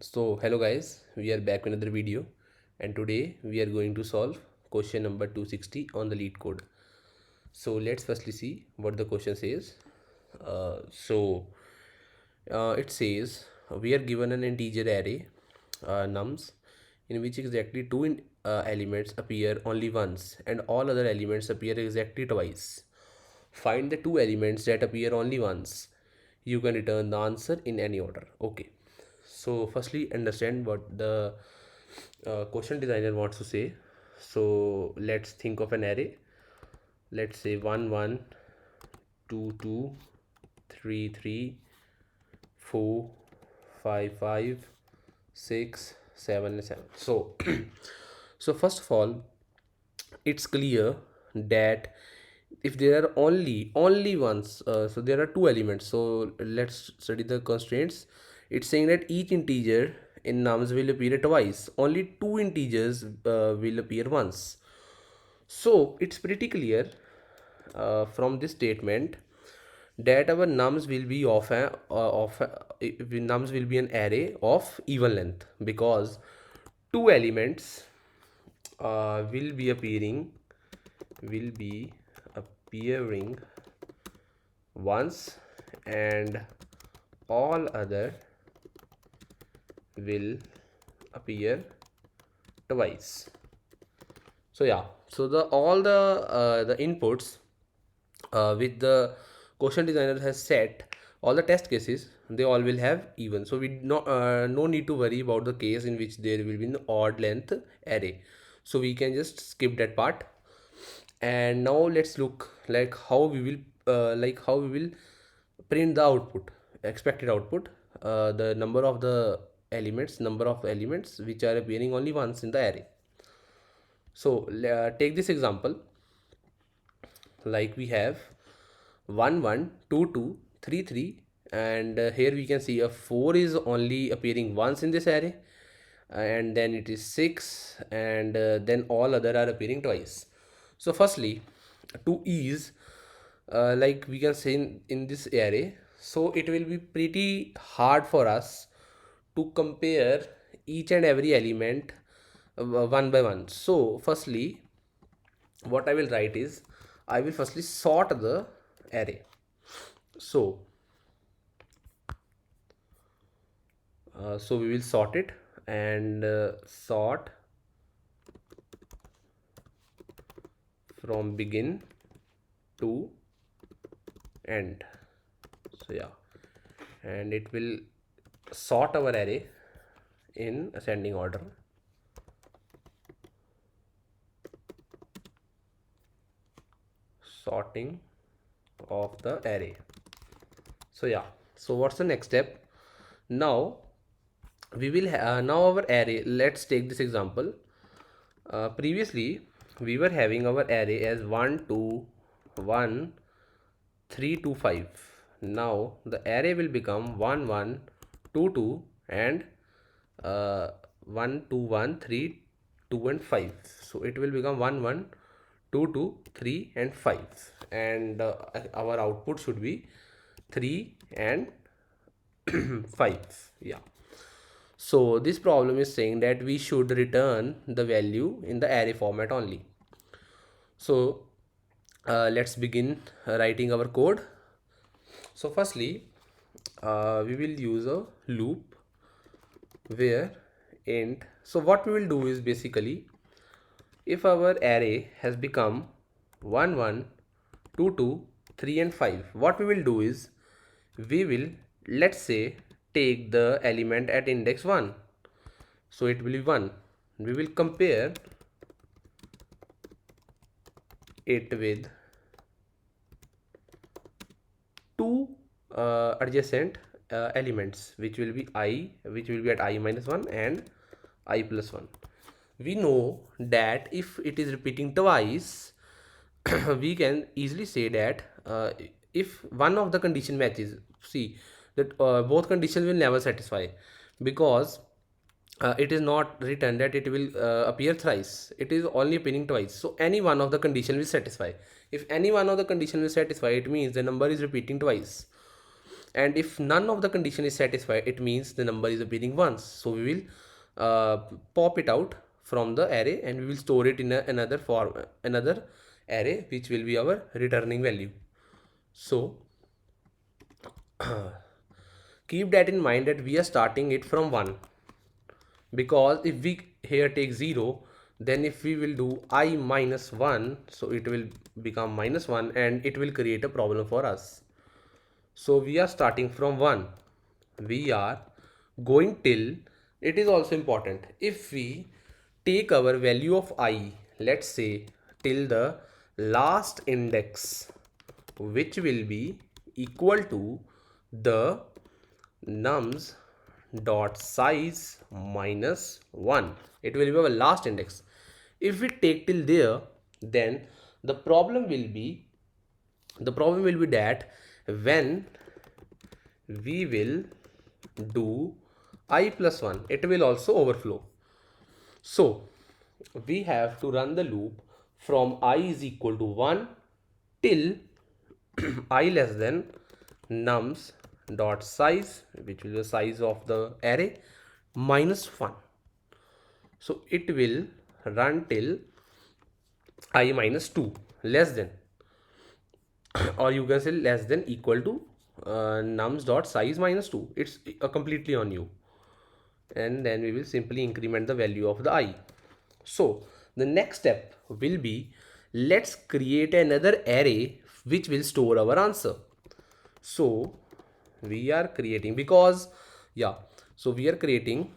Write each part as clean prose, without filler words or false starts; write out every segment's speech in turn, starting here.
So hello guys, we are back with another video, and today we are going to solve question number 260 on the lead code. So let's firstly see what the question says. It says we are given an integer array nums in which exactly elements appear only once and all other elements appear exactly twice. Find the two elements that appear only once. You can return the answer in any order. Okay. So firstly, understand what the question designer wants to say. So let's think of an array. Let's say 1 1 2 2 3 3 4 5 5 6 7 7. So so first of all, it's clear that if there are only ones, so there are two elements. So let's study the constraints. It's saying that each integer in nums will appear twice, only two integers will appear once. So it's pretty clear from this statement that our nums will be nums will be an array of even length, because two elements will be appearing once and all other will appear twice. So yeah, so the inputs with the question designer has set, all the test cases, they all will have even. So we no need to worry about the case in which there will be an odd length array. So we can just skip that part. And now let's look like how we will print the output, expected output, the number of elements which are appearing only once in the array. So take this example, like we have 1 1 2 2 3 3, and here we can see a 4 is only appearing once in this array, and then it is 6, and then all other are appearing twice. So firstly, to ease, like we can say in this array, so it will be pretty hard for us to compare each and every element one by one. So firstly, what I will write is, I will firstly sort the array. So we will sort it, and sort from begin to end. So yeah, and it will sort our array in ascending order. Sorting of the array. So yeah, so what's the next step? Now we will now our array, let's take this example. Previously we were having our array as 1 2 1 3 2 5. Now the array will become 1 1 2 2 and 1 2 1 3 2 and 5. So it will become 1 1 2 2 3 and 5, and our output should be 3 and 5. Yeah, so this problem is saying that we should return the value in the array format only. So let's begin writing our code. So firstly, we will use a loop where int, so what we will do is, basically, if our array has become 1 1 2 2 3 and 5, what we will do is, we will, let's say, take the element at index 1, so it will be 1. We will compare it with two adjacent elements, which will be at I minus 1 and I plus 1. We know that if it is repeating twice, we can easily say that if one of the condition matches, see that both conditions will never satisfy, because it is not written that it will appear thrice, it is only appearing twice. So any one of the condition will satisfy. If any one of the condition will satisfy, it means the number is repeating twice. and if none of the condition is satisfied, it means the number is appearing once. So we will pop it out from the array and we will store it in another form, another array, which will be our returning value. So keep that in mind that we are starting it from 1, because if we here take 0, then if we will do I minus 1, so it will become -1 and it will create a problem for us. So we are starting from 1, we are going till, it is also important, if we take our value of I, let's say till the last index, which will be equal to the nums dot size minus 1, it will be our last index. If we take till there, then the problem will be that when we will do I plus 1, it will also overflow. So we have to run the loop from I is equal to 1 till I less than nums dot size, which will be the size of the array, minus 1. So it will run till I minus 2 less than, or you can say less than equal to nums dot size minus 2. It's completely on you. And then we will simply increment the value of the I. So the next step will be, let's create another array which will store our answer. So we are creating, because so we are creating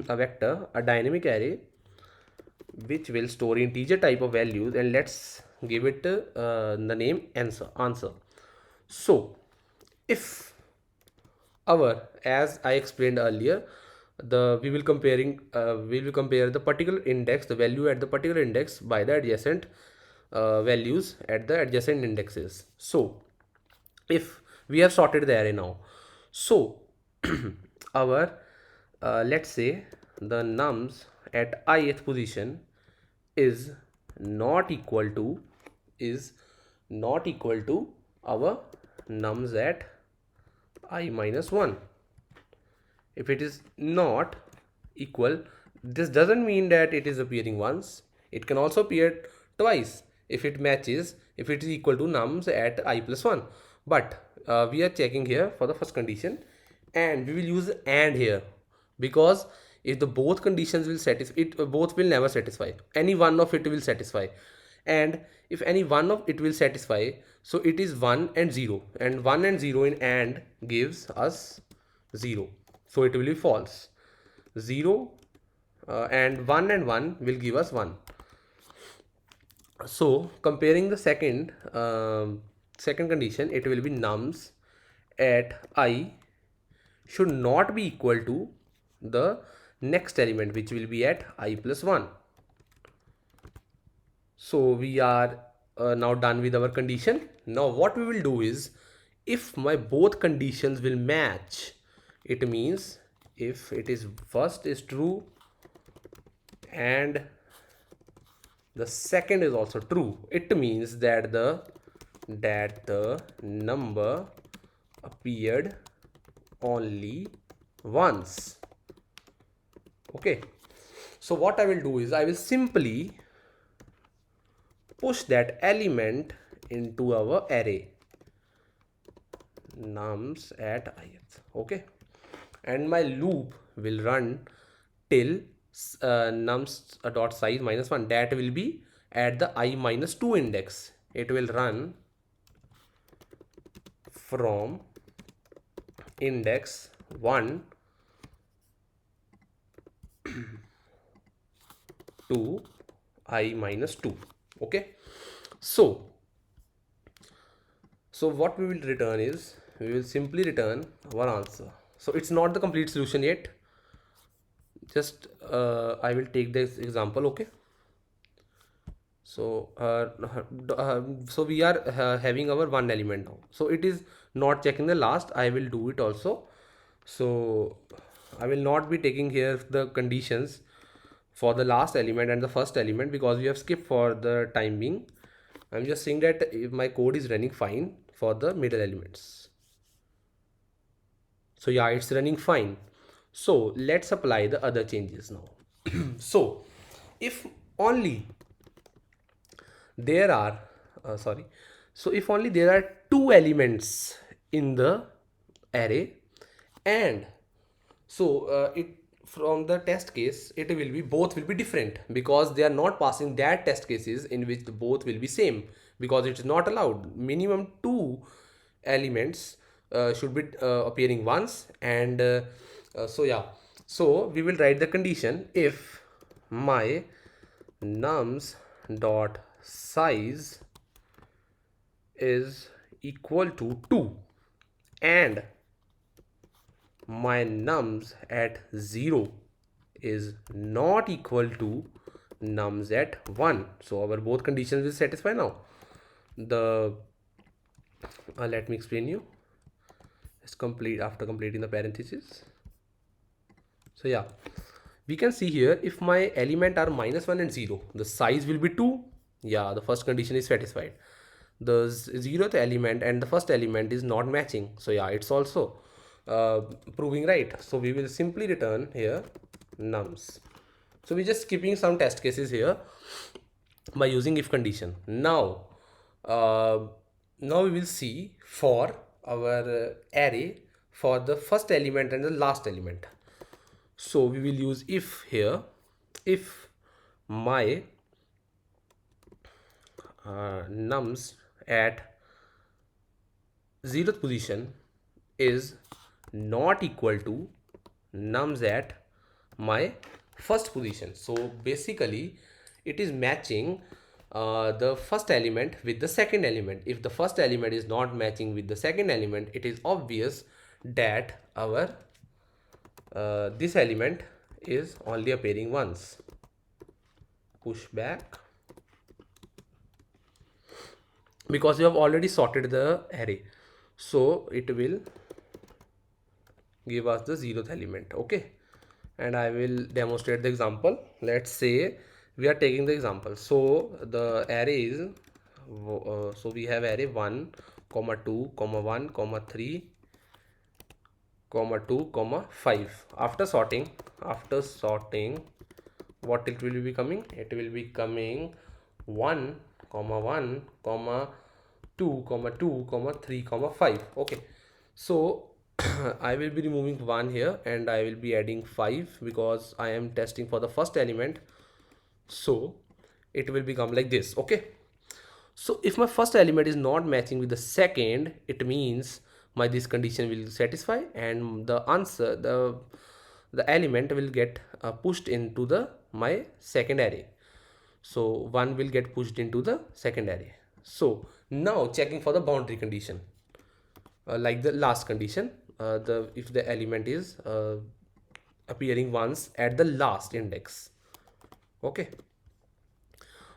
a vector, a dynamic array which will store integer type of values, and let's give it the name answer. So if our, as I explained earlier, we will compare the particular index, the value at the particular index, by the adjacent values at the adjacent indexes. So if we have sorted the array now, so our let's say the nums at ith position is not equal to our nums at I minus 1. If it is not equal, this doesn't mean that it is appearing once, it can also appear twice if it matches, if it is equal to nums at I plus 1. But we are checking here for the first condition, and we will use and here, because if the both conditions will satisfy it, both will never satisfy, any one of it will satisfy. And if any one of it will satisfy, so it is 1 and 0, and 1 and 0 in and gives us 0, so it will be false. 0 and 1 will give us 1. So comparing the second condition, it will be nums at I should not be equal to the next element, which will be at I plus 1. So we are now done with our condition. Now what we will do is, if my both conditions will match, it means if it is first is true and the second is also true, it means that the number appeared only once. Okay, so what I will do is, I will simply push that element into our array nums at ith. Okay, and my loop will run till nums dot size minus 1, that will be at the I minus 2 index. It will run from index 1 to I minus 2. Okay, so what we will return is, we will simply return our answer. So it's not the complete solution yet, just I will take this example. Okay, so so we are having our one element now, so it is not checking the last. I will do it also. So I will not be taking here the conditions for the last element and the first element, because we have skipped for the time being. I'm just saying that if my code is running fine for the middle elements. So yeah, it's running fine. So let's apply the other changes now. So if only there are sorry so if only there are two elements in the array, and so it from the test case it will be both will be different, because they are not passing that test cases in which the both will be same, because it is not allowed. Minimum two elements should be appearing once, and so yeah, so we will write the condition if my nums dot size is equal to 2 and my nums at 0 is not equal to nums at 1. So our both conditions will satisfy now. The let me explain you. It's complete after completing the parentheses. So yeah, we can see here if my element are -1 and 0, the size will be 2. Yeah, the first condition is satisfied. The 0th element and the first element is not matching. So yeah, it's also proving right. So we will simply return here nums. So we're just skipping some test cases here by using if condition. Now, now we will see for our array for the first element and the last element. So we will use if here. If my nums at 0th position is not equal to nums at my first position. So basically it is matching the first element with the second element. If the first element is not matching with the second element, it is obvious that our this element is only appearing once. Push back, because you have already sorted the array, so it will give us the 0th element. Okay, and I will demonstrate the example. Let's say we are taking the example. So the array is so we have array 1 comma 2 comma 1 comma 3 comma 2 comma 5. After sorting what it will be coming? It will be coming 1 comma 1 comma 2 comma 2 comma 3 comma 5. Okay, so I will be removing 1 here and I will be adding 5 because I am testing for the first element. So it will become like this. Okay, so if my first element is not matching with the second, it means my this condition will satisfy and the answer the element will get pushed into the my second array. So one will get pushed into the second array. So now checking for the boundary condition, like the last condition, the if the element is appearing once at the last index. Okay,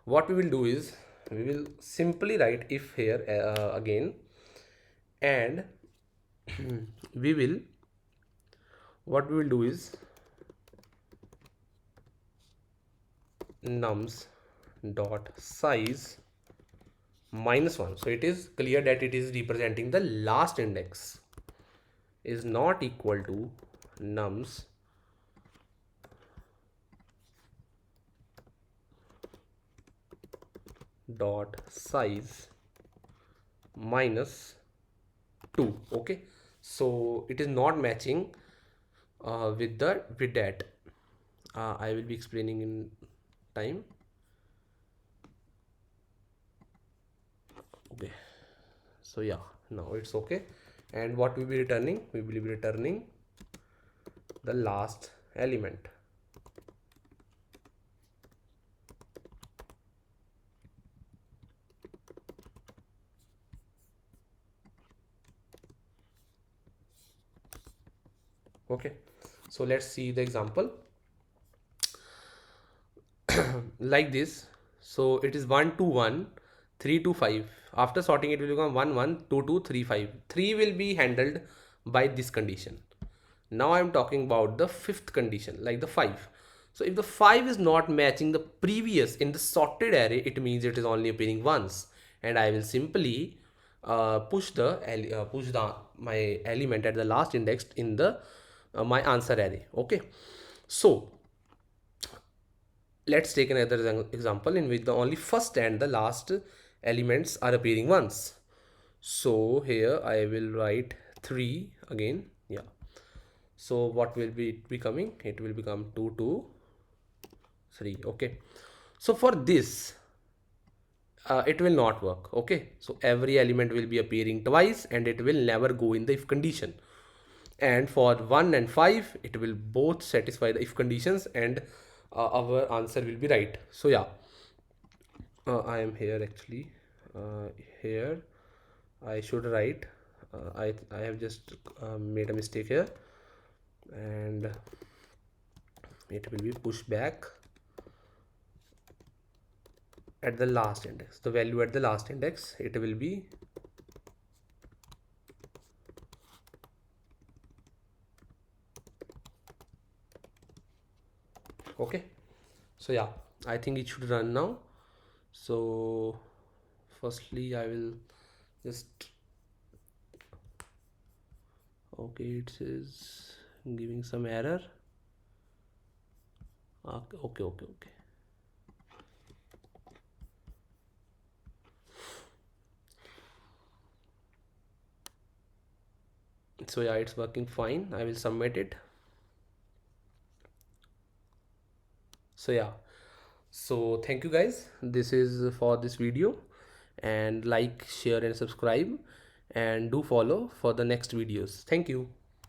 what we will do is we will simply write if here again, and we will what we will do is nums dot size -1. So it is clear that it is representing the last index is not equal to nums dot size -2. Okay, so it is not matching with that. I will be explaining in time. Okay, so yeah, now it's okay. And what we will be returning? We will be returning the last element. Okay, so let's see the example like this. So it is 1 2 1 3 2 5. After sorting it will become 1 1 2 2 3 5. 3 will be handled by this condition. Now I am talking about the fifth condition, like the 5. So if the 5 is not matching the previous in the sorted array, it means it is only appearing once, and I will simply push the my element at the last index in the my answer array. Okay, so let's take another example in which the only first and the last elements are appearing once. So here I will write 3 again. Yeah, so what will be it becoming? It will become 2 2 3. Okay, so for this it will not work. Okay, so every element will be appearing twice and it will never go in the if condition. And for 1 and 5 it will both satisfy the if conditions, and our answer will be right. So yeah, I am here actually. Here I should write, I have just made a mistake here, and it will be pushed back at the last index. The value at the last index, it will be okay. So yeah, I think it should run now. So firstly I will just, okay, it is giving some error. Okay. So yeah, it's working fine. I will submit it. So yeah, so thank you guys, this is for this video, and like, share and subscribe, and do follow for the next videos. Thank you.